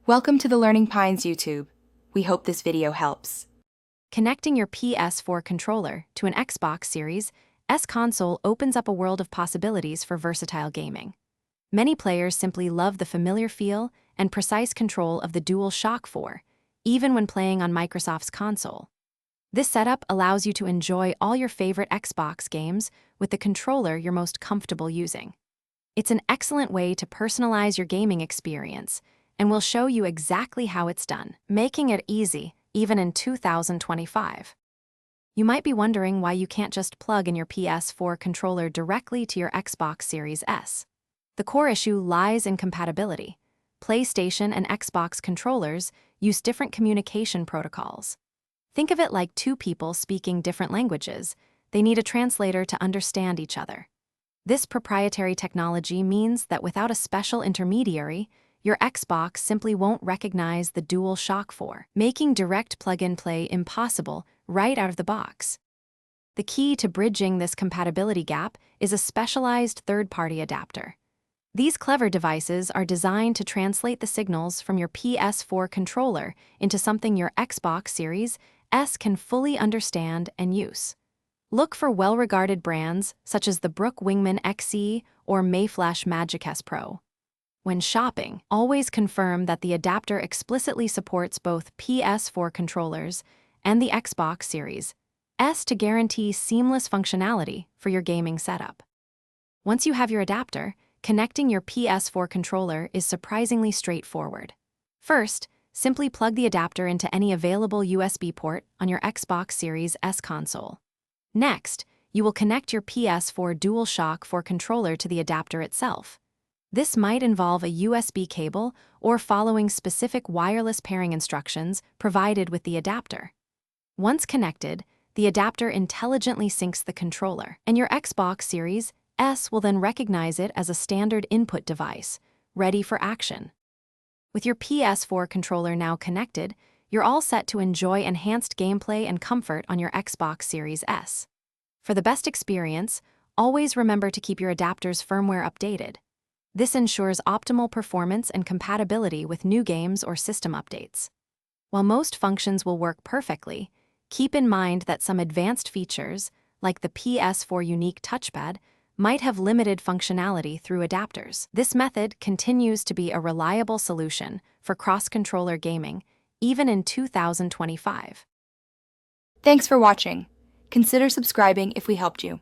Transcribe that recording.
Welcome to the Learning Pines YouTube. We hope this video helps. Connecting your PS4 controller to an Xbox Series S console opens up a world of possibilities for versatile gaming. Many players simply love the familiar feel and precise control of the DualShock 4, even when playing on Microsoft's console. This setup allows you to enjoy all your favorite Xbox games with the controller you're most comfortable using. It's an excellent way to personalize your gaming experience, and we'll show you exactly how it's done, making it easy even in 2025. You might be wondering why you can't just plug in your PS4 controller directly to your Xbox Series S. The core issue lies in compatibility. PlayStation and Xbox controllers use different communication protocols. Think of it like two people speaking different languages. They need a translator to understand each other. This proprietary technology means that without a special intermediary, your Xbox simply won't recognize the DualShock 4, making direct plug-in play impossible right out of the box. The key to bridging this compatibility gap is a specialized third-party adapter. These clever devices are designed to translate the signals from your PS4 controller into something your Xbox Series S can fully understand and use. Look for well-regarded brands such as the Brook Wingman XE or Mayflash Magic S Pro. When shopping, always confirm that the adapter explicitly supports both PS4 controllers and the Xbox Series S to guarantee seamless functionality for your gaming setup. Once you have your adapter, connecting your PS4 controller is surprisingly straightforward. First, simply plug the adapter into any available USB port on your Xbox Series S console. Next, you will connect your PS4 DualShock 4 controller to the adapter itself. This might involve a USB cable or following specific wireless pairing instructions provided with the adapter. Once connected, the adapter intelligently syncs the controller, and your Xbox Series S will then recognize it as a standard input device, ready for action. With your PS4 controller now connected, you're all set to enjoy enhanced gameplay and comfort on your Xbox Series S. For the best experience, always remember to keep your adapter's firmware updated. This ensures optimal performance and compatibility with new games or system updates. While most functions will work perfectly, keep in mind that some advanced features, like the PS4 unique touchpad, might have limited functionality through adapters. This method continues to be a reliable solution for cross-controller gaming, even in 2025. Thanks for watching. Consider subscribing if we helped you.